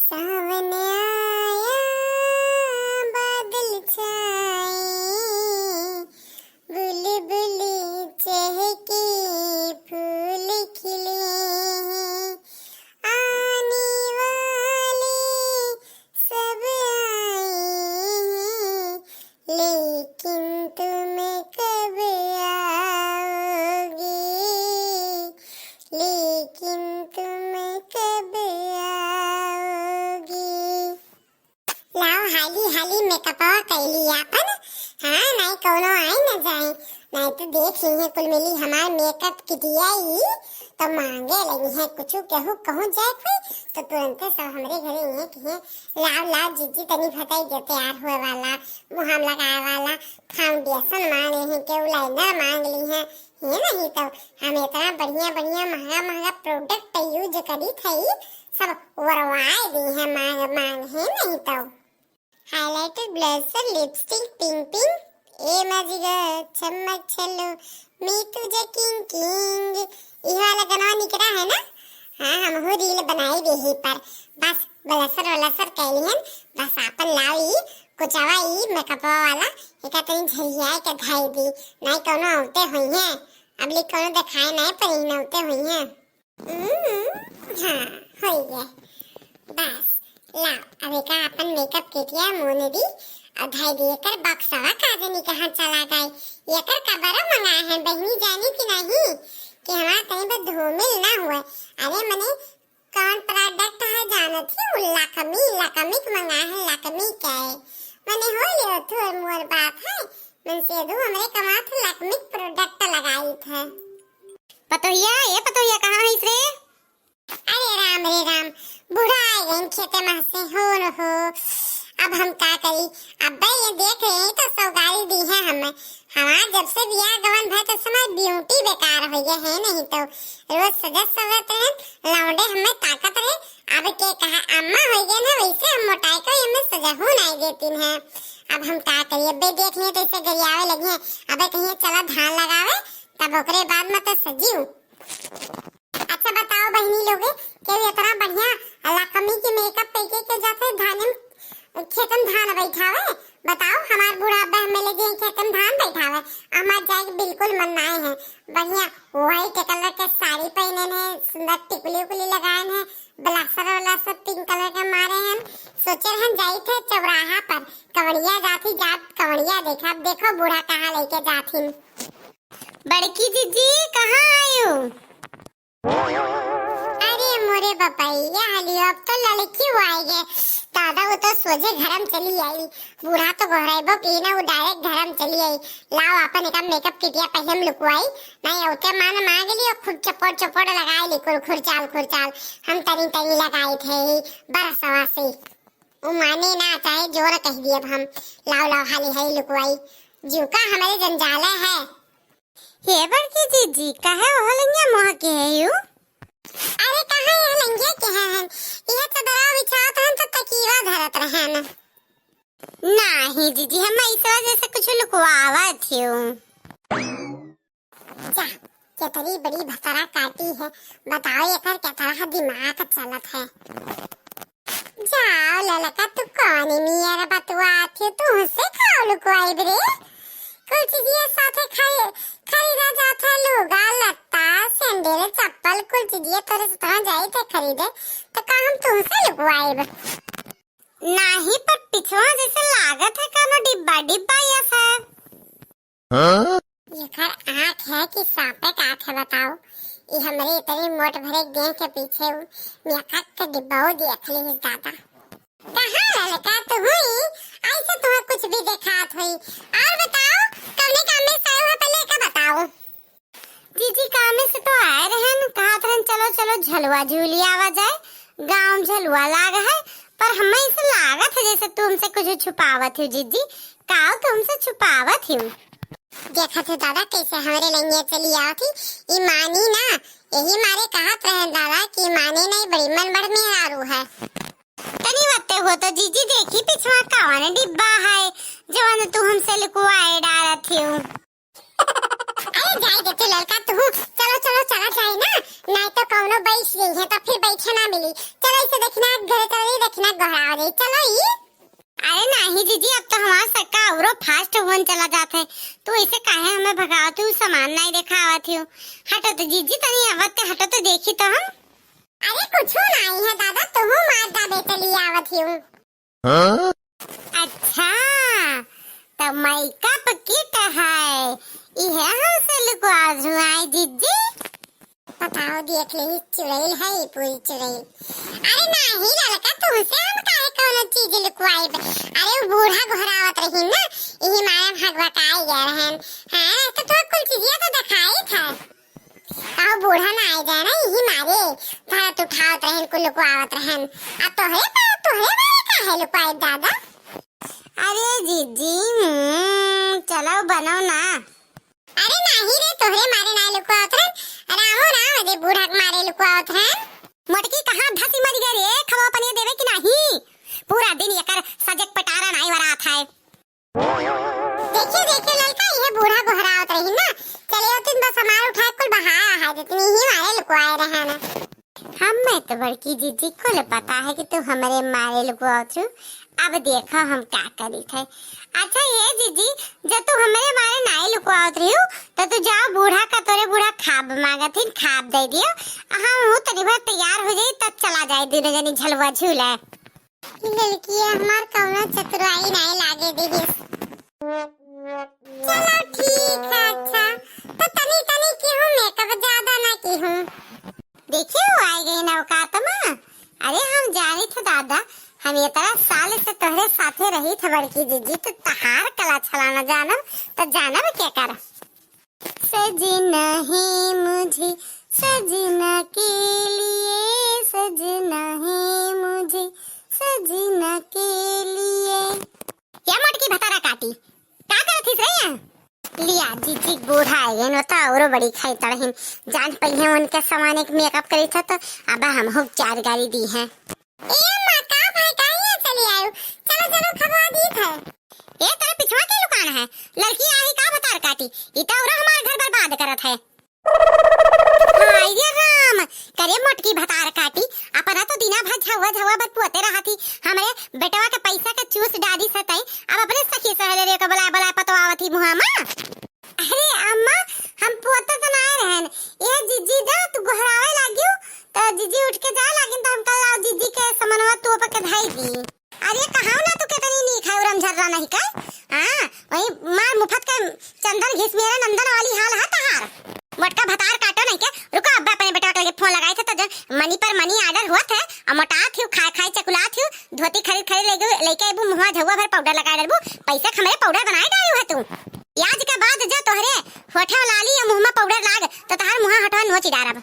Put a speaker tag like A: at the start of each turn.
A: सावन आया बादल छाए, बुलबुल चहके फूल खिले हैं, आने वाले सब आए हैं, लेकिन तुम कब आओगे, लेकिन तुम कब आओगे। लाओ हाली हाली मेकअपवा कैली आपन। हाँ नहीं कोनो आई न जाए, नहीं तो देख ली है कुल मिली हमार मेकअप किटिया ही तो मांगे लगी है कुछ कहूँ कहूँ जाए कोई तो तुरंत सब हमरे घरे ये कि लाओ लाओ जीजी तनी फटाई जो तैयार हुए वाला, मुहाम लगाए वाला, फाउंडेशन मांग ली है, केउ लाइनर मांग ली है नहीं तो हम इतना बढ़िया बढ़िया महंगा महंगा प्रोडक्ट यूज करी थी सब वरवाए दी है मांग मांग है नहीं तो highlighter blusher lipstick pink pink ए मजिगा चमक छलो मैं तुझे किंग किंग ये वाला गाना निकला है ना। हाँ हम हो रील बनाई दे ही पर बस ब्लशर व्लशर कैली है बस आपन लावी कुछ आवा ई मेकअप वाला एक तनी झरिया के धाई दी नहीं कोनो होते हुई है अब ली कोनो दिखाए नहीं पर ही होते हुई है। हाँ हो गया बस ला अभी का अपन मेकअप किटिया मोने दी और धाई दी कर बक्सवा काजनी कहाँ चला गए ये कर कबरा मंगाए हैं बहनी जानी कि नहीं कि हमारा कहीं पर धूमिल ना हुए। अरे मैंने कौन प्रोडक्ट है जाना थी लकमी मंगाए हैं लकमी क्या है मैंने हो लियो थोड़ मोर बात है मैं से दो हमरे कमा थे लकमी प्रोडक्ट लगाई थे।
B: पतोहिया कहाँ है रे?
A: अरे राम बुढ़ा आ गए खेते में से हो न हो अब हम क्या करी अब ये देख रहे हैं तो सौगाई दी है हमें हमारा जब से बियाह गवन भाई तो समय ब्यूटी बेकार हो गया है नहीं तो रोज सजत रहे लौंडे हमें ताकत रहे अब के कहा अम्मा हो गया ना वैसे हम मोटाई को हमें सजहू नहीं देती है। अब हम क्या करिए बे देख लिए तो इसे गरियावे लगी है अब कहीं चला धान लगावे तब ओकरे बाद में तो सजीव। अच्छा बताओ बहनी लोगे कि इतना बढ़िया लकमी की मेकअप पैके के जाते धान खेतन धान बैठावे बताओ हमार बूढ़ा अब्बा हमें ले गए खेतन धान बैठावे हमार जाए बिल्कुल मन ना है बढ़िया व्हाइट कलर के साड़ी पहने हैं सुंदर टिकुली उकुली लगाए हैं ब्लासर व्लासर पिंक कलर के मारे हैं सोचे हम जाई थे चौराहा पर कवड़िया जाती जात कवड़िया देखा देखो बूढ़ा कहाँ लेके जाती।
B: बड़की जीजी कहाँ आयु?
A: अरे मोरे बपैया हलियो अब तो लड़की आएगे दादा वो तो सोझे घरम चली आई बूढ़ा तो घरेबो की ना वो डायरेक्ट घरम चली आई लाओ अपन एक मेकअप किटिया पहले हम लुकवाई नहीं होते मान मांग ली और खुद चपोड़ लगाई ली खुरचाल हम तनी तनी लगाई थे बरसवा से वो माने ना चाहे जोर कह दिए हम लाओ हाली हाली लुकवाई जुका हमारे जंजाले है।
B: ये बड़की जीजी कहे वो लंगिया मोह के है यू?
A: अरे कहाँ ये लंगिया के हैं ये तो दरा बिछाओ तो तकीवा धरत रहे ना।
B: नहीं जीजी हम इस वजह से कुछ लुकवावा थी
A: जा केतरी बड़ी भतरा काटी है बताओ ये कर क्या तरह दिमाग चलत है। जाओ ललका तू कौन मियार बतवा थे तू से खाओ लुकवाई बरे कुछ चीज़ साथे खाए खरीदा जाता लुगा लत्ता सैंडल चप्पल कुछ चीज़ तोरे से तो जाए थे खरीदे तो का हम तुमसे लुकवाए
B: नहीं पर पिछवा जैसे लागत है कानो डिब्बा या सा
A: ये कर आँख है कि सांपे का आँख है बताओ ये हमारे इतनी मोट भरे गें के पीछे मियाँ का डिब्बा हो देख ली इस दादा कहाँ लड़का तू हुई ऐसे तुम्हें कुछ भी दिखात हुई और बताओ कौने काम में साए हो पहले का बताओ।
B: जीजी काम से तो आए रहे न कहा था चलो झलुआ झूली आवा जाए गांव झलुआ लाग है पर हमें इसे लागत है जैसे तुमसे कुछ छुपावत हो जीजी काओ तुमसे छुपावत हूँ।
A: देखा थे दादा कैसे हमारे लंगिया चली आओ थी ईमानी ना यही मारे कहत रहे दादा कि माने नहीं बड़ी मन बड़ मेहरारू है।
B: तनी वत्ते हो तो जीजी देखी पिछवा कौन डिब्बा है जवन तू हमसे लुकवाए डालत हूँ।
A: अरे जाए देते लड़का तू चलो चला जाए ना नहीं तो कौनो बैठ गई है तो फिर बैठे ना मिली चलो इसे देखना घर चली देखना गहरा दे चलो ये।
B: अरे नहीं जीजी, अब तो हमारा सक्का औरो फास्ट हुन चला जाता है, तो ऐसे काहे हमें भगावत हूँ? सामान नहीं देखा आवत हूँ। हटो तो जीजी, तनी आवत के हटो तो देखी तो हम।
A: अरे कुछ नहीं है दादा, तुम मार दा बेटा लिए आवत हूँ।
B: अच्छा, तो मेकअप किट है, इहे हमसे लुकवा जुआई जीजी।
A: बताओ देख ले, चुड़ैल है पूरी चुड़ैल। अरे नहीं लड़का, तुमसे हम काहे कौनो चीज लुकवाई? अरे वो बूढ़ा घोरावत रही ना, यही मारे भगवताई गए रहन। हां तो कुल चीजिया तो दिखाई था। आओ बूढ़ा ना आ जाए ना, यही मारे धरत उठावत रहन, कुल लुकवावत रहन। अब तोहरे मारे काहे लुकवाई दादा?
B: अरे जीजी, चलो बनाओ ना।
A: अरे नहीं रे, तोहरे मारे ना लुकवावत रहन, रामो ना दे बूढ़ा के मारे लुकवावत रहन।
B: मोटकी कहाँ धसी मर गई रे? खवा पनिया देवे कि नहीं? पूरा दिन एकर सजक पटारा नहीं वरात है।
A: देखिए लड़का, ये बूढ़ा घोरावत रही ना, चले उतिन बस हमार उठा कुल बहाया है, जितनी ही मारे लुकवाए रहे ना।
B: हमें तो बड़की जीजी को पता है कि तू हमारे मारे लुकवात हूँ। अब देखो हम क्या करी थे। अच्छा ये जीजी, जब तू हमारे मारे नहीं लुकवात रही हो, तो तू जाओ बूढ़ा का तोरे बूढ़ा खाब मांगा थी, खाब दे दियो। हम हूँ तनी बार तैयार हो जाई, तब चला जाए दोनों जनी झलवा झूला।
A: लड़की हमार कौनो चतुराई नहीं लागे दी। चलो ठीक है। अच्छा तो तनी की हूँ, मेकअप ज्यादा ना की हूँ।
B: देखिए वो आई गई नौकात में। अरे हम जानी थे दादा, हम ये तरह साल से तोहरे साथे रही थे बड़की जीजी, तो तहार कला छलाना जानब तो जानब क्या कर। सजना है मुझे सजना के लिए, सजना है मुझे सजना के लिए। क्या मोटकी भतारा काटी क्या करत थी रे? लिया जीजी बूढ़ा है न तो औरो बड़ी खाई तड़हिन, जान पहिए उनके सामान एक मेकअप करी था, तो अब हम हो 4 गाड़ी दी है।
A: ए मां का भाई कहां चली आयो? चलो खबा दी था।
B: ये तेरे पिछवा के लुकान है, लड़की आई का भतार काटी, ई तो औरो हमार घर बर्बाद करत है। हाय ये राम, करे मोटकी भतार काटी, अपना तो दिना भर झवा बत पुते रहती, हमरे बेटवा के पैसा का चूस डादी सताई, अब अपने सखी सहेली के बुला पतवावती मुहा मां। अरे अम्मा, हम पोता तो ना रहन, ये जीजी दा तू घरावे लागियो, तो जीजी उठ के जा लागिन, तो हम कल लाओ जीजी के समनवा तू पे धाई दी। अरे कहां ना तू कितनी नी खाऊ रमझर्रा नहीं का? हां वही मार मुफत का चंदन घिस मेरे नंदन वाली हाल है तहार। मोटका भतार काटो नहीं के, रुको अब्बा अपने बेटा के फोन लगाए थे, तो मनी पर मनी ऑर्डर हुआ था, और मोटा थी खाए चकुला थी, धोती खरीद लेके आबू, मुहा झुआ भर पाउडर लगा डालबू, पैसा खमरे पाउडर बनाए डालू है तू। आज के बाद जो तोहरे होठा लाली या मुंह में पाउडर लाग, तो तहार मुहा हटवा नोच डारब।